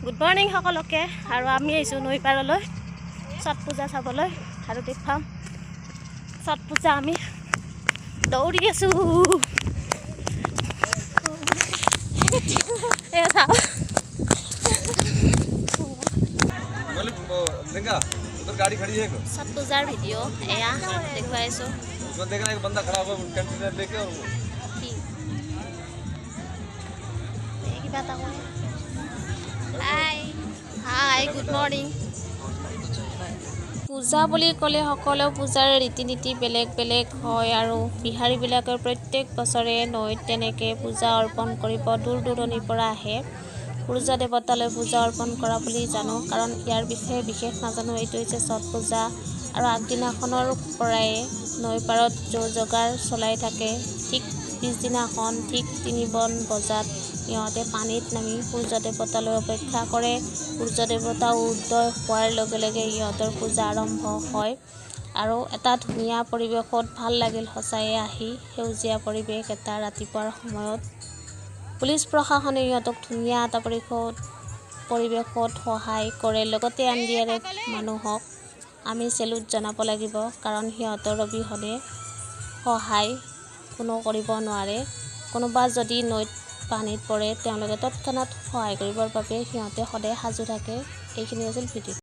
good morning সকলোকে আৰু আমি আহিছোঁ নৈ পাৰলৈ ছট পূজা চাবলৈ আৰু দেখুৱাম ছট পূজা আমি দৌৰি আছোঁ এয়া চাওঁ उधर गाड़ी खड़ी है छठ पूजार वीडियो एया देखवाइছো उसमें देखना एक बंदा खड़ा हुआ कंटेनर लेके और किबा ता कय हाय हाय गुड मर्निंग পূজা বুলি ক'লে সকলো পূজাৰ ৰীতি নীতি বেলেগ বেলেগ হয় আৰু বিহাৰী বিলাকৰ প্ৰত্যেক বছৰে নৈত তেনেকৈ পূজা অৰ্পণ কৰিব দূৰ দূৰণিৰ পৰা আহে সূৰ্য দেৱতালৈ পূজা অৰ্পণ কৰা বুলি জানো কাৰণ ইয়াৰ বিষয়ে বিশেষ নাজানো এইটো হৈছে ছট পূজা আৰু আগদিনাখনৰ পৰাই নৈ পাৰত জোগাৰ চলাই থাকে ঠিক পিছদিনাখন ঠিক 3 বজাত ইহঁতে পানীত নামি সূৰ্য দেৱতালৈ অপেক্ষা কৰে সূৰ্য দেৱতা উদয় হোৱাৰ লগে লগে ইহঁতৰ পূজা আৰম্ভ হয় আৰু এটা ধুনীয়া পৰিৱেশত ভাল লাগিল সঁচাই আহি সেউজীয়া পৰিৱেশ এটা ৰাতিপুৱাৰ সময়ত পুলিচ প্ৰশাসনে ইহঁতক ধুনীয়া এটা পৰিৱেশত সহায় কৰে লগতে এনডিআৰএফ মানুহক আমি সেলুট জনাব লাগিব কাৰণ সিহঁতৰ অবিহনে সহায় কোনো কৰিব নোৱাৰে কোনোবা যদি নৈত পানীত পৰে তেওঁলোকে তৎক্ষণাত সহায় কৰিবৰ বাবে সিহঁতে সদায় সাজু থাকে এইখিনি আছিল ভিডিঅ'